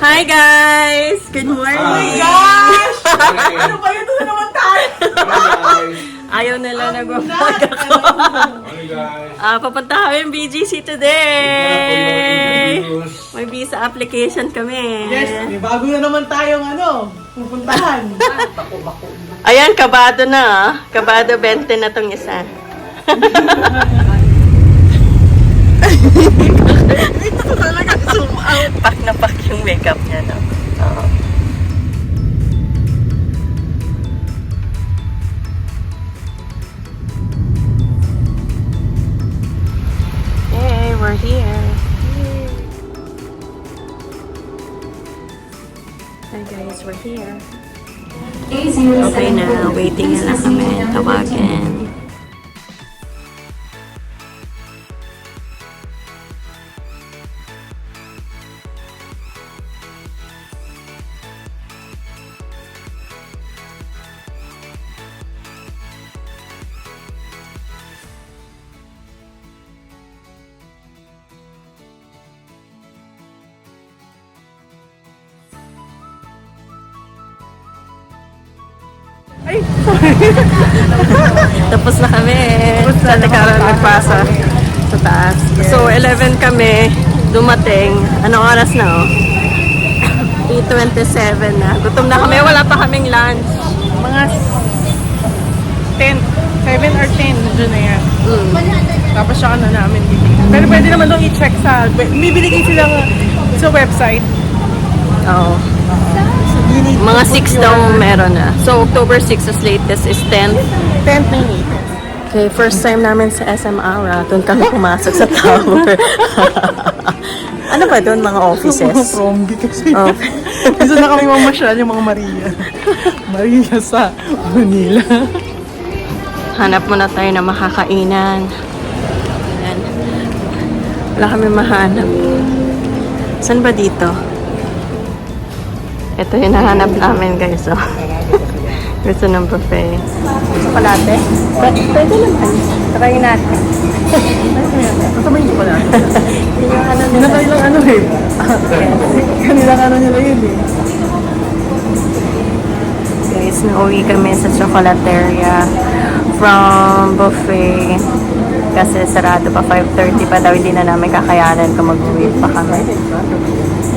Hi guys! Good morning! Oh my gosh! Ano ba yun? Doon naman tayo! Ayaw nila nag-vlog ako. Papunta kami BGC today! May visa application kami. Yes, may bago na naman tayong pupuntahan. Ayan, kabado na ah. Kabado 20 na tong isa. Ito talaga zoom out. Pak na pak yung makeup niya, no? Oo. Hey, we're here. Hi guys, we're here. Okay na, waiting na lang kami. Tawagin. Ay, Tapos na kami. Sa Tekaran nagpasa sa taas. So, 11 kami dumating. Anong oras na, oh? 8:27 na. Gutom na kami. Wala pa kaming lunch. mga 10, 7 or 10, dyan na yan. Tapos siya namin bibili. Pero pwede naman doon i-check sa, may binigay silang sa website. Oo. Mga 6 daw meron na. So, October 6 as latest is 10th. 10th na yung Okay, first time namin sa SM Aura. Doon kami pumasok sa tower. Ano ba doon? Mga offices? Promgi kasi. Oh. Dito na kami mamasyal yung mga Maria. Maria sa Manila. Hanap muna tayo na makakainan. Ayan. Wala kami mahanap. Saan ba dito? Ito yung nahanap namin, guys. Oh. Gusto ng buffet. Chocolate? Pwede naman. Try natin. Kasamayin ko pala. Yung ano nila. Kanilang eh. Kanilang nila yun eh. Guys, nauwi kami sa chocolateria from buffet. Kasi sarado pa, 5:30 pa daw. Hindi na namin kakayanan kung mag-uwi pa kami.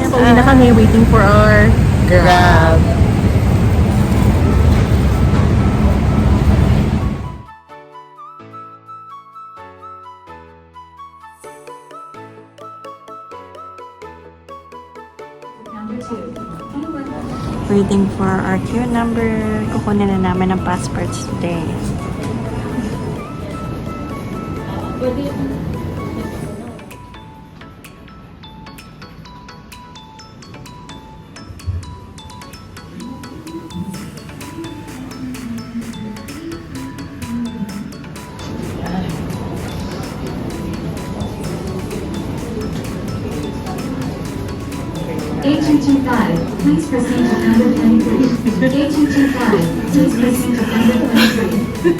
Pauwi na kami, waiting for our Grab. Waiting for our queue number. Kukunin na namin ang passports today. HNT5, please proceed to number 23. HNT5, please proceed to number 23.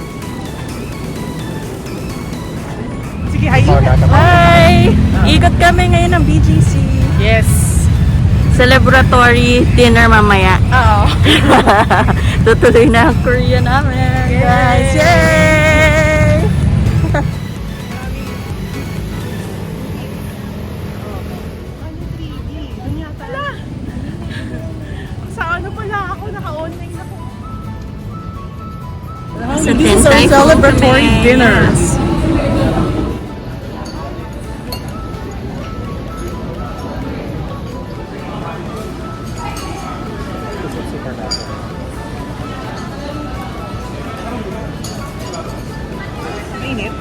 Sige, hi. Hi! Ikot kami ngayon ng BGC. Yes. Celebratory dinner mamaya. Oo. Tutuloy na ang Korea namin, guys. Yay! Sa ano pala ako, naka-online na po. Sa This is our Tensai celebratory kami. dinners. Mainit.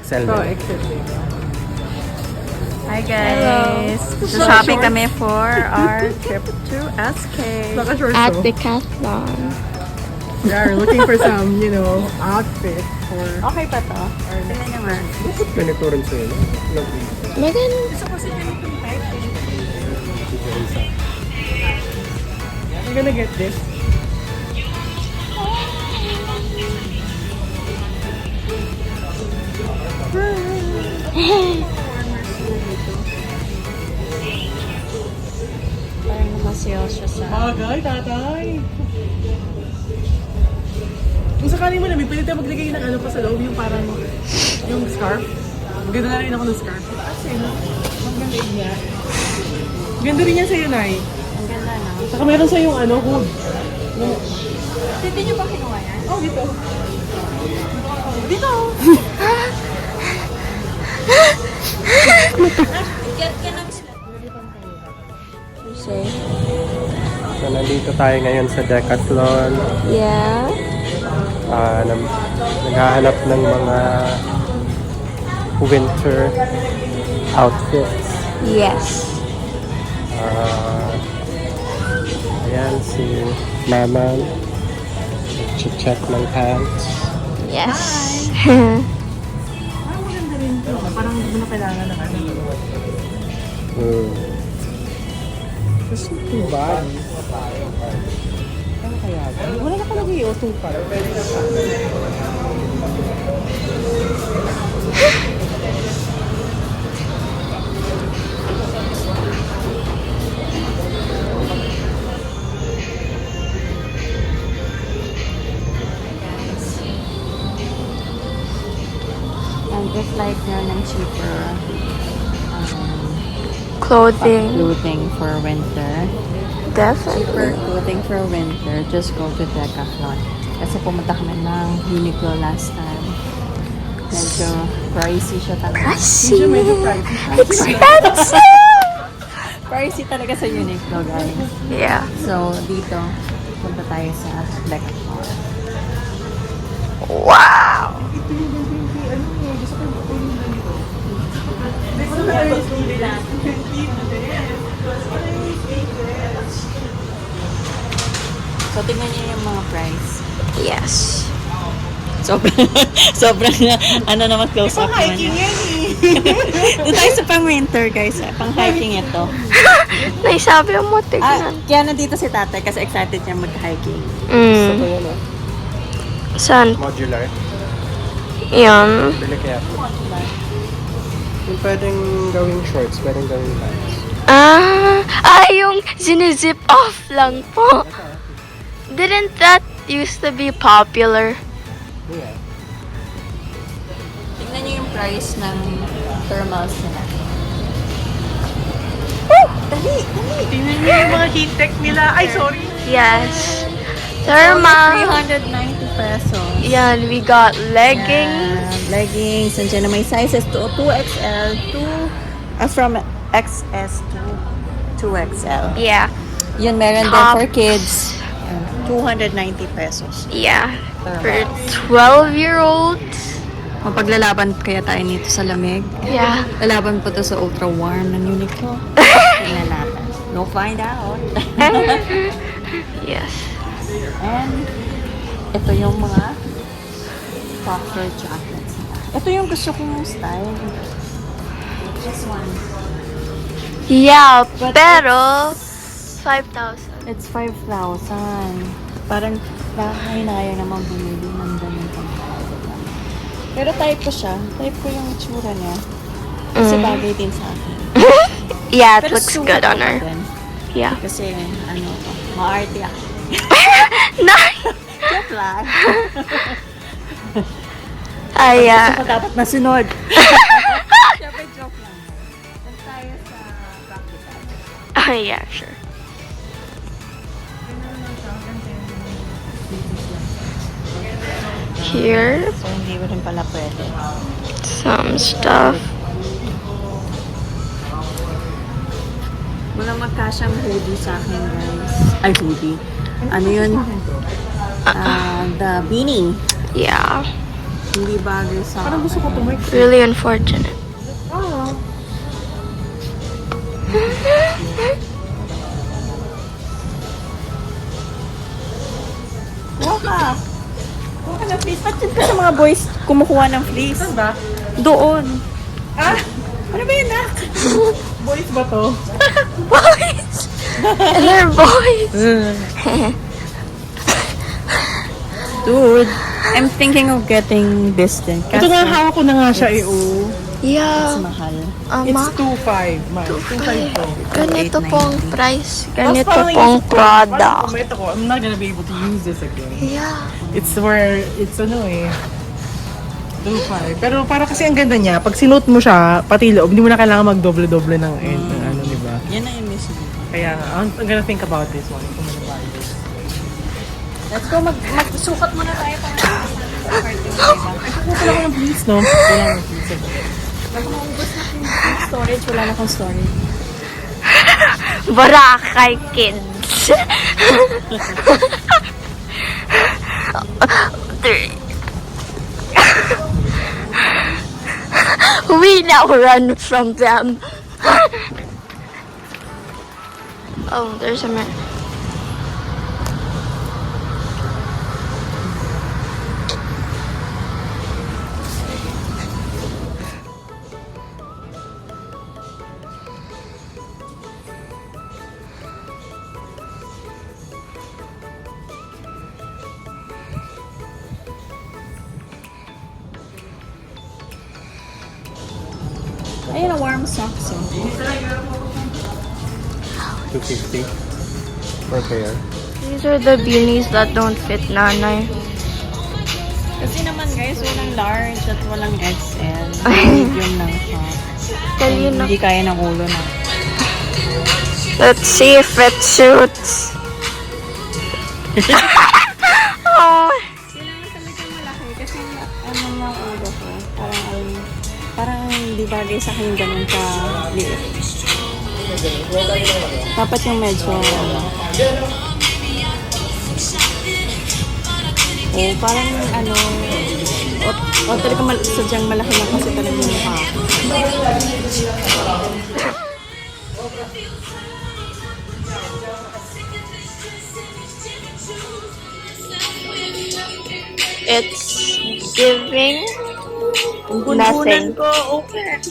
Excel. So, exit. Hi guys! So shopping kami for our trip to SK. Naka-short At to. Decathlon. Yeah, we're looking for some, outfit for... Okay pa to? Tingnan nyo nga. Ganito rin sa'yo, no? Maganda. I'm gonna get this. Parang nakasayaw siya sa... Bagay, tatay. Kung sakali mo namin, pwede tayo maglagay ng ano pa sa loob, yung parang, yung scarf. Maganda na rin ako ng scarf. Kasi, no? Maganda yun niya. Ganda rin yan sa'yo, Nay. Ang ganda na. Saka meron sa yung ano, hood. No. Hindi nyo ba kinuha yan? Oh, dito. Dito. So, nandito tayo ngayon sa Decathlon. Yeah. Naghahanap ng mga winter outfits. Yes. Ayan, si Mama. Check ng pants. Yes. Parang hindi mo na kailangan ng ano. Gusto ko ba? Ano kaya? Wala na talaga yung pa. And if like meron ng cheaper Clothing. clothing for winter, cheaper Definitely. clothing for winter, just go to Decathlon. Kasi pumunta kami ng Uniqlo last time. Medyo pricey siya talaga. Pricey. Medyo pricey. Expensive. Pricey talaga sa Uniqlo, guys. Yeah. So, dito, punta tayo sa Decathlon. Wow. So, tingnan niyo yung mga price. Yes. Sobrang, ano naman, close up naman yun. Doon tayo sa pang-winter, guys. Pang-hiking ito. Naisabi mo, tignan. Kaya nandito si tatay kasi excited niya mag-hiking. Mm. Ayan, oh. Saan? Modular. Yan. Bili kaya ito. Yung pwedeng gawing shorts, pwedeng gawing pants. Yung zinizip off lang po. Didn't that used to be popular? Yeah. Tingnan niyo yung price ng thermals nila. Tingnan niyo yung mga heat tech nila. Ay, sorry. Yes. Thermal. 390 pesos. Yan, we got leggings. Leggings. Nandiyan na may sizes to 2XL to from XS to 2XL. Yeah. Yun, meron din Top. for kids. 290 pesos. Yeah. For 12-year-olds. Mapaglalaban kaya tayo nito sa lamig. Yeah. Lalaban po to sa ultra warm ng Uniqlo. Tingnan natin. We'll find out. Yes. And ito yung mga puffer jackets. Ito yung gusto kong style. This one. Yeah, But pero 5,000. It's 5,000. Parang nakahinaya naman bumili ng ganito. Pero type ko siya. Type ko yung itsura niya. Kasi bagay din sa akin. Yeah, it Pero looks sukat good on ako her. din. Yeah. Kasi ano, maarte ako. Nice. Joke lang. Ay, Gusto ko dapat masunod. Siyempre joke lang. Doon tayo sa practical. yeah, sure. Here, So, hindi mo rin pala pwede. some stuff. Wala magkasyang hoodie sa akin, guys. Ay, hoodie. Ano yun? The beanie. Yeah, Hindi bagay sa... Parang gusto ko tumay. really unfortunate. Kuha ka. Kuha ka ng fleece. Ba't yun ka sa mga boys kumukuha ng fleece? Saan ba? Doon. Ah! Ano ba yun, nak? Boys ba to? Boys! They're boys! Dude, I'm thinking of getting this then. Ito nga, hawak ko na nga siya eh, oh. Yeah. mahal. It's 2.5, man. 2.5 to. Ganito pong price. Tapos Ganito parang pong naisip ko, parang product. comment ako, I'm not gonna be able to use this again. Yeah. It's where, it's ano eh. 2.5. Pero para kasi ang ganda niya, pag sinuot mo siya, pati loob, hindi mo na kailangan mag-doble-doble ng end, ng ano, di ba? Yan na yung miss mo. Kaya nga, I'm gonna think about this one. Kung ano ba this. Let's go, magsukat muna tayo para Wala ko ng please, no? Wala ko ng please. storage. Wala na akong storage. Boracay kids. We now run from them. Oh, there's a man. Ayun, a warm socks. 250 per pair. These are the beanies that don't fit Nanay. Kasi naman guys, walang large at walang XL. Medium lang siya. Kanina. Hindi kaya ng ulo na. Let's see if it suits. Oh. Kailangan talaga malaki kasi ano ng ulo ko. Parang hindi bagay sa akin yung ganun ka liit. Dapat yung medyo ano. Oh, parang ano, o talaga sadyang malaki lang kasi talaga yung mukha ko. It's giving Nothing. nothing. Ko, open.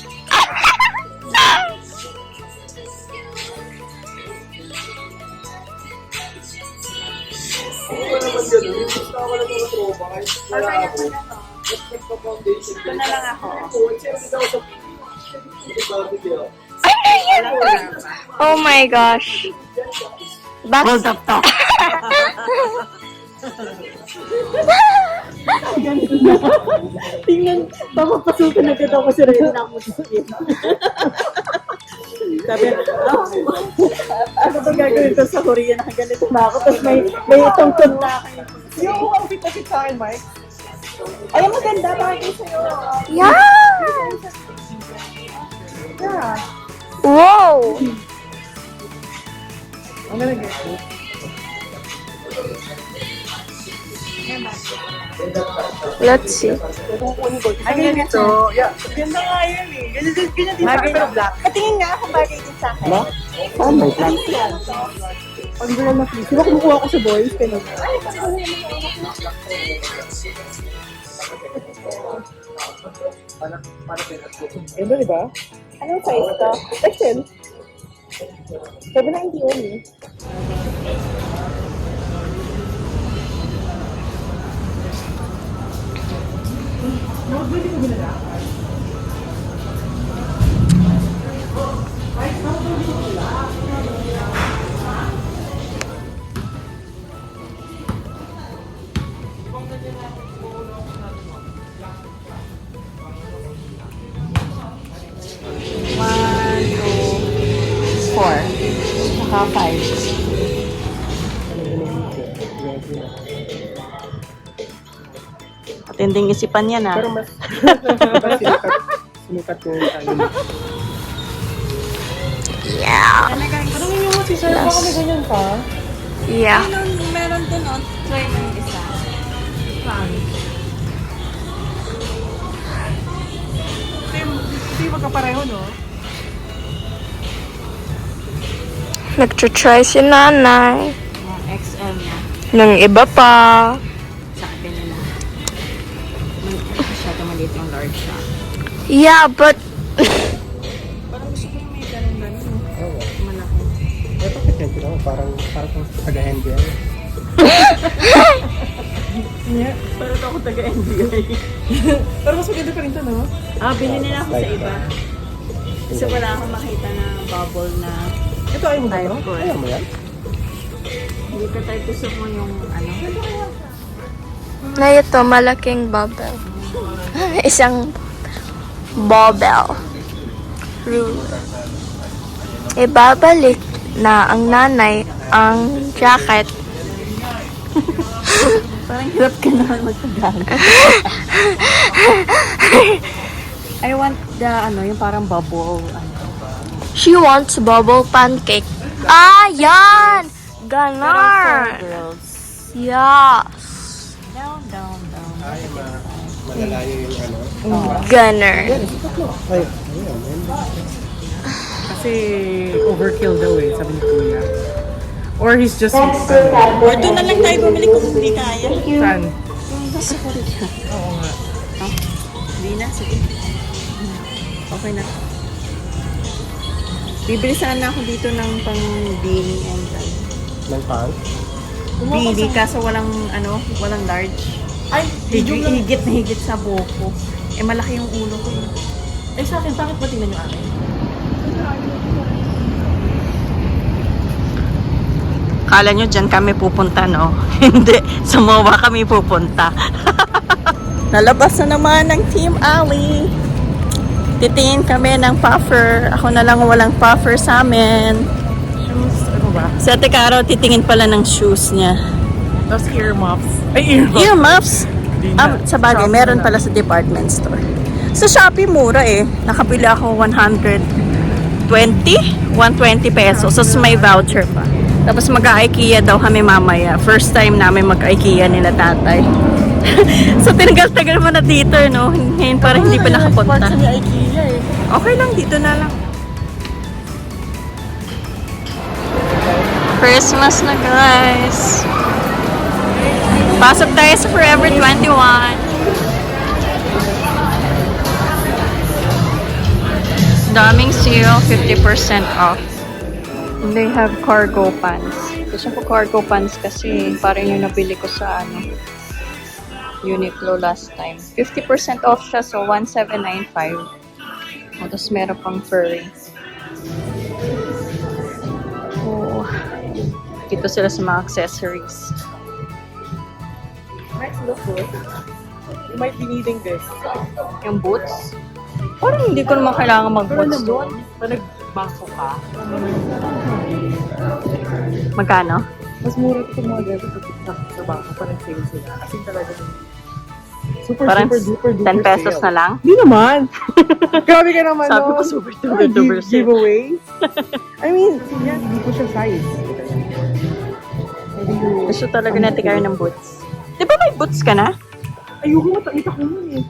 Ito na lang ako. Oh my gosh. That's up to. Tingnan, papapasukan agad ako si Ren na ako susuin. Sabi, ano ba gagawin ko sa Korea? Nakaganito na ako. Tapos may tungtun na ako. Yung mukhang fit sa akin, Mike. Ay, maganda. Bakit sa'yo? yeah. Yeah. Whoa. I'm gonna get it. Let's see. Ay, ganito. Yeah. Ganda nga yun eh. Ganyan din sa akin, pero black. Patingin nga kung bagay din sa akin. Black? Saan may black? Pag hindi na please. Diba kumukuha ko sa boys? Pero, ganda diba? Anong size to? XL. Sabi na hindi yun eh. One, two, four. Saka five. Matinding isipan yan ah. Pero mas sinukat ko yung Yeah. Tanungin niyo mo si Sir, baka may ganyan pa? Yeah. Meron din on. Try mo yung isa. Hindi magkapareho, no? Nagtutry si nanay. Mga XL na. Nang iba pa. Sa atin na. Masyado maliit yung large siya. Yeah, but Parang gusto ko yung may ganun-ganun. Oo. Malaki. Eh, bakit yan? Tignan mo, parang taga-NBI. Parang ako taga-NBI. Pero mas maganda pa rin ito, no? Bili nila ako sa iba. Kasi wala akong makita na bubble na Ito ay mo ba, type no? ko. Ayaw mo yan? Hindi ko tayo gusto mo yung ano. na ito, malaking bubble. Isang bubble. True. Ibabalik na ang nanay ang jacket. Parang hirap ka naman magtagalog. I want the ano, yung parang bubble. Ano. She wants bubble pancake. Ah, yan! Pero for Ganon. girls. Yes. Down, down, down. Ay, malalayo yung ano. Gunner. Ay, ayan. Kasi overkill daw eh, sabi ni Kuya. Or he's just... Or doon na lang tayo bumili kung hindi kaya. Saan? Oo nga. Hindi na, sige. Okay na. Bibili sana ako dito ng pang beanie and Ng pang? beanie kaso walang ano, walang large. Ay, Higit na higit sa buhok ko. Eh malaki yung ulo ko. Eh sa akin, bakit ba tingnan yung akin? Kala nyo dyan kami pupunta, no? Hindi, sa MOA kami pupunta. Nalabas na naman ng Team Ali. Titingin kami ng puffer. Ako na lang walang puffer sa amin. Shoes, ano ba? Si Ate Caro, titingin pala ng shoes niya. Tapos earmuffs. Ay, earmuffs. Earmuffs? Di na. Sa bagay, Shopee meron na pala sa department store. Sa Shopee, mura eh. Nakabili ako 120 pesos. So, may voucher pa. Tapos mag-IKEA daw kami mamaya. First time namin mag-IKEA nila tatay. So, tinagal-tagal mo na dito, no? Ngayon parang hindi pa nakapunta. Parts ni IKEA eh. Okay lang, dito na lang. Christmas na, guys. Pasok tayo sa Forever 21. Daming sale, 50% off. They have cargo pants. Gusto ko cargo pants kasi parang yung nabili ko sa ano, Uniqlo last time. 50% off siya, so 1,795. O, tapos meron pang furry. Oh, dito sila sa mga accessories. Nice look, good. You might be needing this. Yung boots. Parang hindi ko naman kailangan mag-boots doon. Pag nagbangko ka, Magkano? mas mura ito mga ganito sa bangko pa nag-sale sila. As in talaga super, Parang super, duper 10 pesos sale. na lang. Hindi naman. Grabe ka naman, Sabi no? ko super duper sale. Giveaway. I mean, yan, hindi ko siya size. Maybe you... Gusto talaga natin kayo ng boots. Di ba may boots ka na? Ayoko matakita ko nun eh.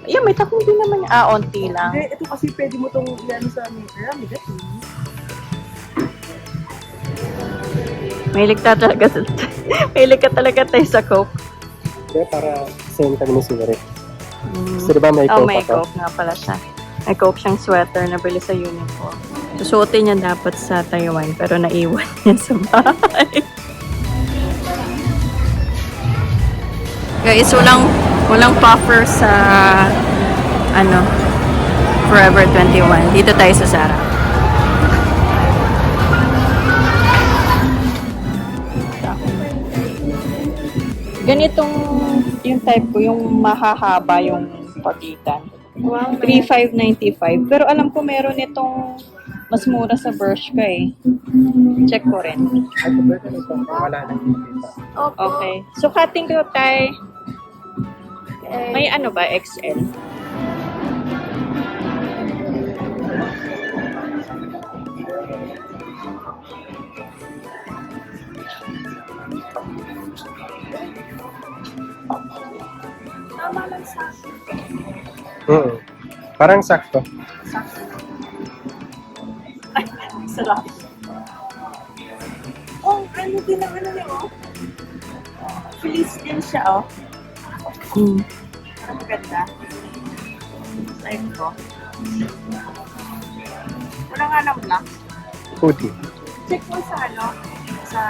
Yeah, may takong din naman. Onti lang. Hindi, ito kasi pwede mo itong iyan sa mirror. Migat eh. Mahilig ka talaga mahilig ka talaga tayo sa Coke. Kaya para same kami ni Siri. So, di ba may Oh, coke may ako? Coke nga pala siya. May Coke siyang sweater na bili sa Uniqlo. Susuotin niya dapat sa Taiwan pero naiwan niya sa bahay. Guys, walang puffer sa ano Forever 21. Dito tayo sa Zara. Ganitong yung type ko, yung mahahaba yung pagitan. 3,595. Pero alam ko meron itong mas mura sa Bershka eh. Check ko rin. Ay, kung pwede nito, wala nang kita. Okay. So, cutting ko tayo. May ano ba? XL? Parang sakto. Sarap. ano din ang ano niya, oh. Fleece din siya, oh. Ang ganda. Like ko. Wala nga ng black. Hoodie. Check mo sa ano, sa...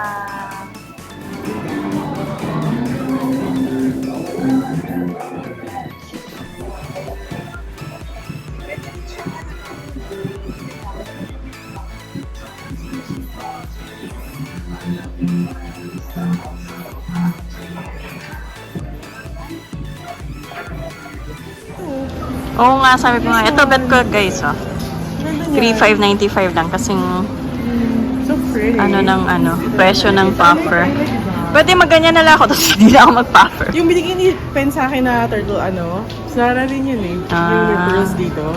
Oo nga, sabi ko nga. Ito, bet ko guys, oh. 3,595 lang kasing So pretty. ano ng ano, presyo ng puffer. Pwede maganyan na lang ako, tapos hindi na ako mag-puffer. Yung binigay ni Pen sa akin na turtle, ano, Zara rin yun eh. Yung may pearls dito.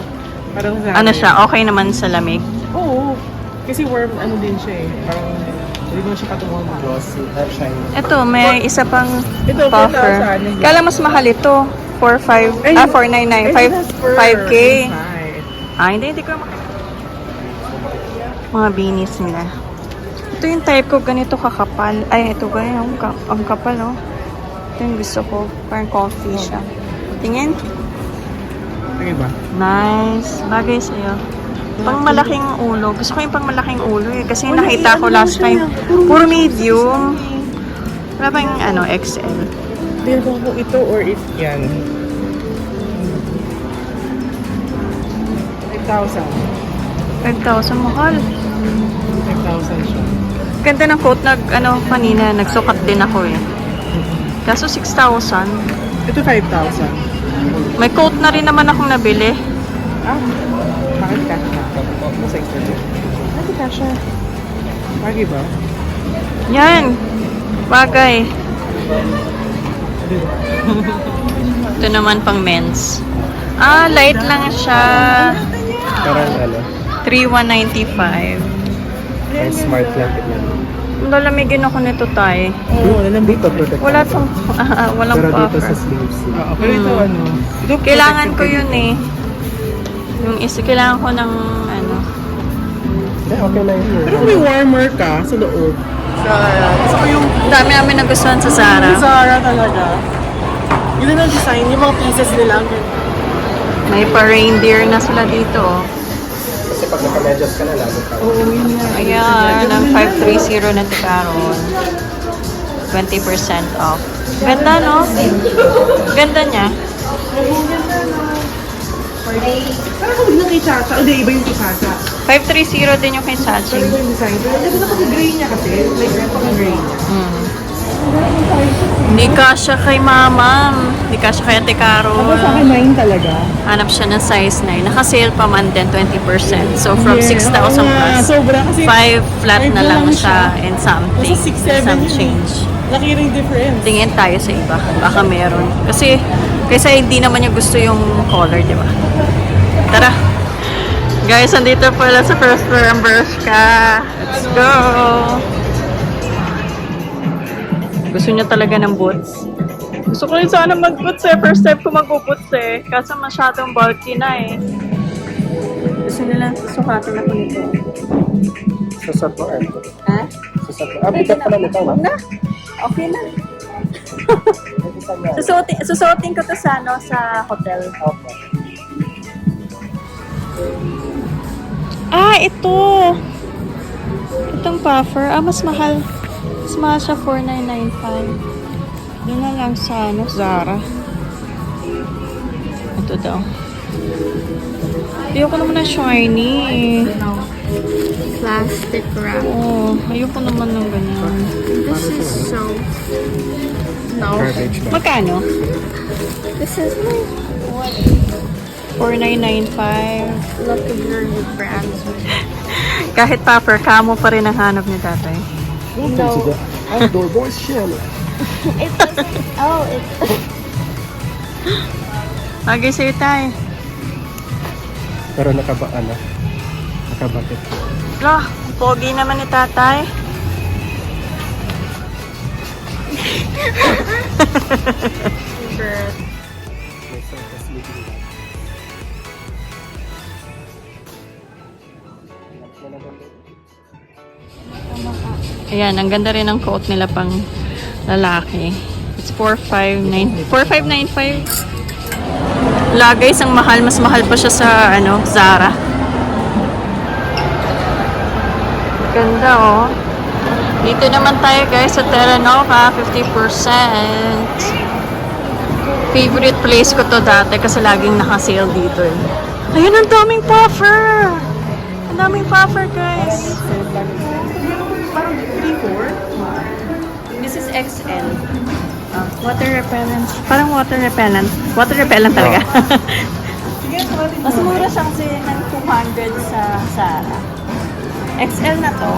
Parang Zara. Ano siya, okay naman sa lamig. Oo. Kasi warm, ano din siya eh. Parang, hindi mo siya katungong mo. Glossy. Shiny. Ito, may isa pang Ito, puffer. 4,000. Kala mas mahal ito. 499, 5K. Ah, hindi ko mga beanies nila. Ito yung type ko, ganito kakapal. Ay, ito ganyan, ang kapal, oh. Ito yung gusto ko. Parang comfy siya. Tingin. Okay ba? Nice. Bagay sa'yo. Pang malaking ulo. Gusto ko yung pang malaking ulo eh. Kasi yung nakita ko last time, puro medium. Wala ba yung ano, XL? Hindi ko kung ito or if yan. 5,000. 5,000 mahal. 5,000 siya. Ganda ng coat ano, kanina, nagsukat din ako eh. Kaso 6,000. Ito 5,000. May coat na rin naman akong nabili. Ah, bakit kasha? Ano size na ito? Bakit kasha? Bagay ba? Yan. Bagay. Ito naman pang men's. Ah, light lang siya. Parang ano, 3,195. may smart lang yan. Lalamigin ako nito, Tay. Oo, Dito, protect. Wala tong, walang Pero dito sa puffer. sleeves. Oo, pero ito ano? Ito Kailangan ko yun eh. Yung isa, kailangan ko ng ano. Yeah, okay na yun. Pero kung may warmer ka sa loob. Gusto ko yung Dami namin nagustuhan sa Zara. Zara talaga. Yun ang design, yung mga pieces nila. May pa-reindeer na sila dito. Oh. Kasi pag naka-medyas ka na, lalo ka. Oo, yun nga. Ayan, ang 530 na tikaron. 20% off. Ganda, no? Ganda niya. Parang kung yung kay Chacha, hindi, iba yung kay Chacha. 530 din yung kay Pero Sachi. iba yung design. Pero ito na pag-gray niya kasi. Like, ito pag-gray niya. Hindi kasya kay Mama. Hindi kasya kay Ate Carol. Ako sa akin, 9 talaga. Hanap siya ng size 9. Naka-sale pa man din 20%. So, from Yeah, 6,000 oo nga, plus, sobra kasi 5 flat na lang siya and something. Nasa 6-7 Some yun eh. change. Laki rin difference. Tingin tayo sa iba. Baka meron. Kasi, kaysa hindi naman niya gusto yung color, di ba? Tara! Guys, andito pala sa first floor ang Bershka. Let's go! Gusto niya talaga ng boots. Gusto ko rin sana mag-boots eh. First time ko mag-boots eh. Kaso masyadong bulky na eh. Gusto nila sukatin ako nito. Sa Sabuan. Ha? Sa Sabuan. Ah, bigat pala nito, ha? Na? Okay na. May isa nga. Susuotin ko to sa, ano, sa hotel. Okay. Ah, ito. Itong puffer. Ah, mas mahal. Mas mahal siya, 4,995. Doon na lang sa, ano, Zara. Ito daw. Ayoko naman na shiny eh. Plastic wrap. Oo, ayoko naman ng ganyan. This is so. No. Garbage bag. Magkano? This is like 4,995. look of your new brands. Kahit puffer, kamo pa rin ang hanap ni tatay. Welcome to the Outdoor Boys Channel. It doesn't. Oh, it. Bagay sa'yo tayo. Pero nakabakit. Lah, pogi naman ni tatay. May surface living lang. Ayan, ang ganda rin ng coat nila pang lalaki. It's 4595. La guys, ang mahal. Mas mahal pa siya sa Zara. Ganda oh. Dito naman tayo guys sa Terranova, 50%. Favorite place ko to dati kasi laging naka-sale dito eh. Ayun, ang daming puffer! Ang daming puffer guys. Parang 3-4. This is XL. Water repellent. Parang water repellent. Water repellent talaga. Mas mura siya kasi ng 200 sa Zara. XL na to.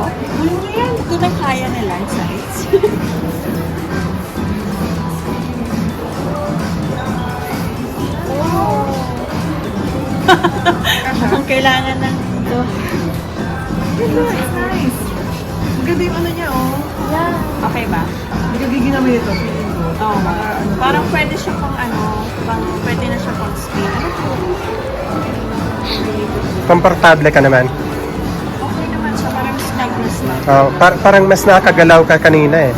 Ito na kaya nila yung size. Ang kailangan ng ito. It's nice. Maganda yung ano niya, oh. Yeah. Okay ba? Hindi ka gigil naman ito, feeling ko. Oo. Parang pwede siya pang pwede na siya pang spin. Ano to? Komportable ka naman. Okay naman siya. Parang snug na snug. Parang mas nakagalaw ka kanina eh.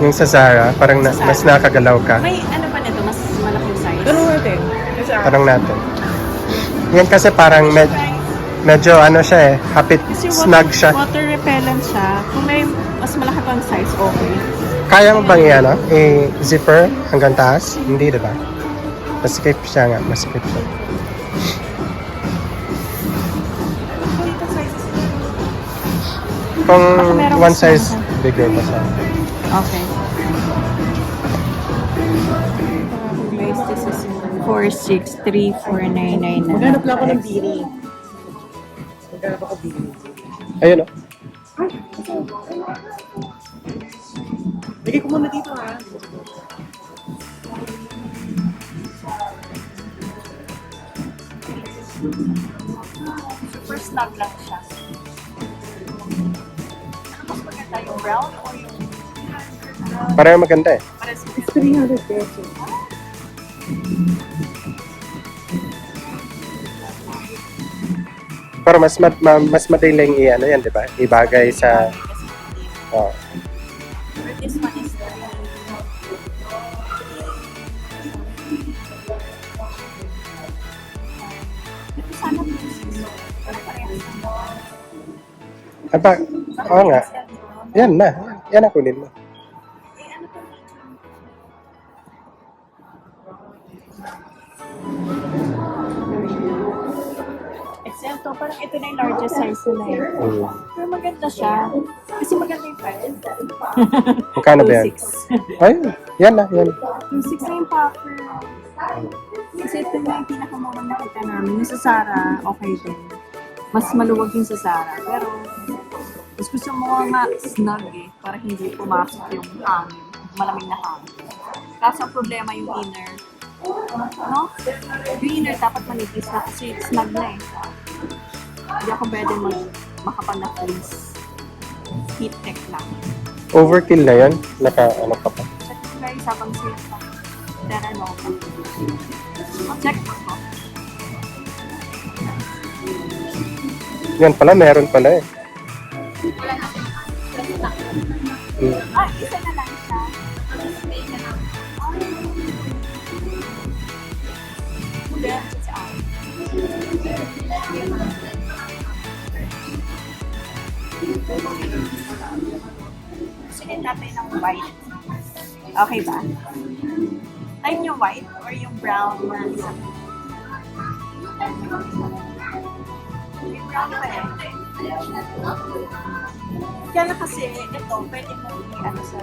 Yung sa Zara, parang mas nakagalaw ka. May ano pa nito? Mas malaking size. Ganun natin. Kasi Parang natin. Yan kasi parang medyo ano siya eh, hapit, Kasi snug siya. water repellent siya. Kung may mas malaki pang size, okay. Kaya mo bang i-ano, i-zipper hanggang taas? Hindi, diba? Mas skip siya nga, mas skip siya. Dito sizes. Kung Baka merong one mas size malaki. bigger pa siya. Okay. Guys, this is 4634999. maghanap lang ako ng bini. Maghanap ako bini. Ayun o. Lagay ko muna dito, ha? Super snug lang siya. Ano mas maganda, yung brown o yung Parang maganda eh. pares? It's 300 pesos. Pero mas madaling i-ano yan, diba? Ibagay sa... Oh. Or this one is ito sana Aba, oo nga. Yan na. Yan ang kunin mo. XL to, parang ito na yung largest size nila eh. Mm. Pero maganda siya. Kasi maganda yung price. Magkano ba yan? 2.6. Ay, yan na, yan. 2.6 na yung puffer. Kasi ito na yung pinakamurang nakita namin. Yung sa Zara, okay din. Mas maluwag yung sa Zara. Pero, mas gusto mo nga snug eh. Para hindi pumasok yung hangin. Malamig na hangin. Kaso ang problema yung inner. No? Yung inner dapat manipis na kasi snug na eh. Hindi ako pwede makapal na fleece. Heat tech lang. Overkill na yan. Ano ka pa. Check ko guys, habang sale pa. Terranova. Check mo ko. Yan pala, meron pala eh. Mm. Ah, isa na lang siya. Then, it's out. Sunod natin ng white. Okay ba? Type yung white or yung brown or isang. Yung brown pa eh. Kaya na kasi ito, pwede mo i-ano sa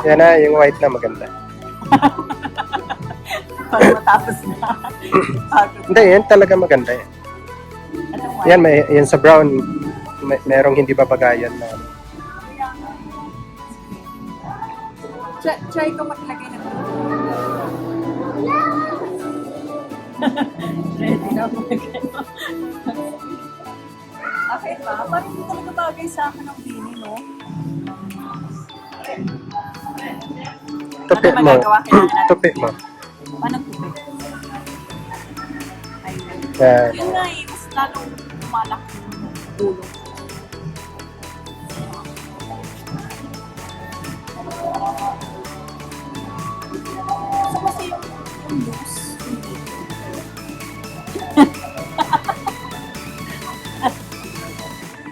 Yan na, yung white na maganda. para matapos na. Pagod. Hindi, yan talaga maganda eh. Anong white? Yan, yan sa brown, merong hindi babagayan na. Try ko maglagay ng ready na ako maglagay. Okay ba? Parang hindi talaga bagay sa akin ang bini, no? Tupi Ano mo. magagawa? Kailangan natin. Tupi mo. Paano tupi? Ayun. Yan. Yun nga eh, mas lalong lumalaki yung dulo.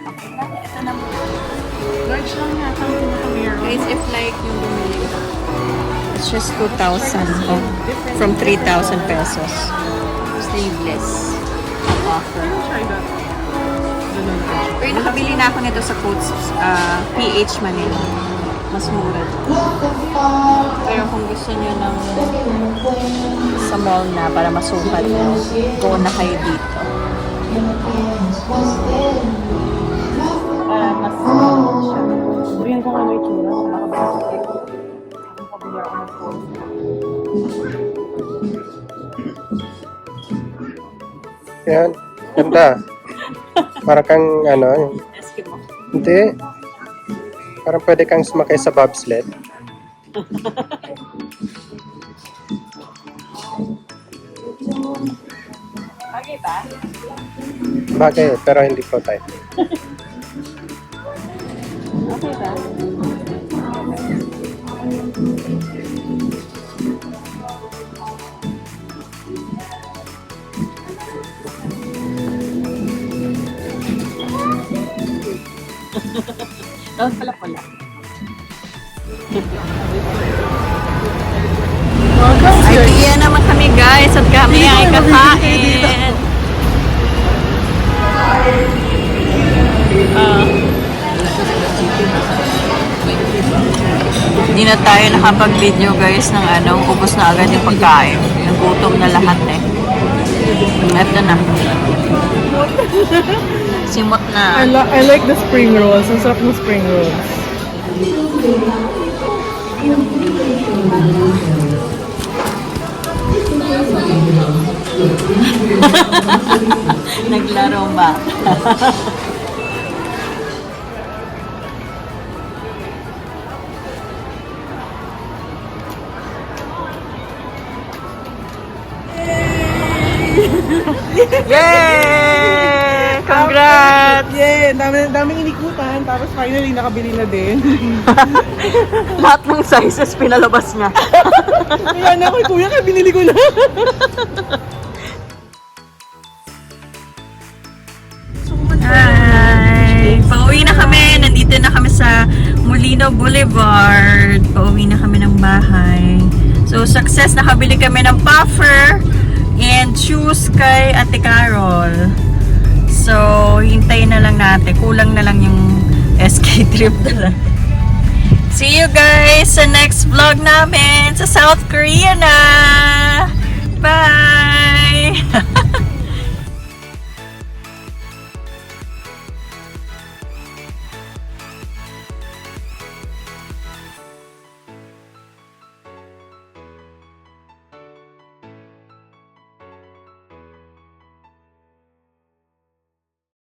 Ito na mo. Large lang yata ang pinaka-meron. Guys, if like yung bumili ko, it's just 2,000 from 3,000 pesos. Sleeveless. Ang offer. Try that. Ganun na. Pero nakabili na ako nito sa Coats PH Manila. Mas mura. Pero kung gusto nyo ng sa mall na para masukat nyo, go na kayo dito. Para mas siya. Sabihin ko nga may tsura. Nakabili ako ng phone. Yan. Ganda. Para kang ano, Eskimo. hindi. Parang pwede kang sumakay sa bobsled. Okay ba? Bagay, pero hindi ko type. Okay ba? Dapat pala pala. Ay, kaya naman kami guys at kami ay kakain. Hindi na tayo nakapag-video guys ng ubos na agad yung pagkain. Nagutom na lahat eh. Ito na. Simot na. I like the spring rolls. Ang sarap ng spring rolls. Naglaro ba? Yay! Congrats! Yay! Daming inikutan. Tapos finally, nakabili na din. Lahat ng sizes pinalabas niya. Kaya na ako, kuya, kaya binili ko na. Hi! Pauwi na kami. Nandito na kami sa Molino Boulevard. Pauwi na kami ng bahay. So, success. Nakabili kami ng puffer and shoes kay Ate Carol. So, hintayin na lang natin. Kulang na lang yung SK trip na lang. See you guys sa next vlog namin sa South Korea na! Bye!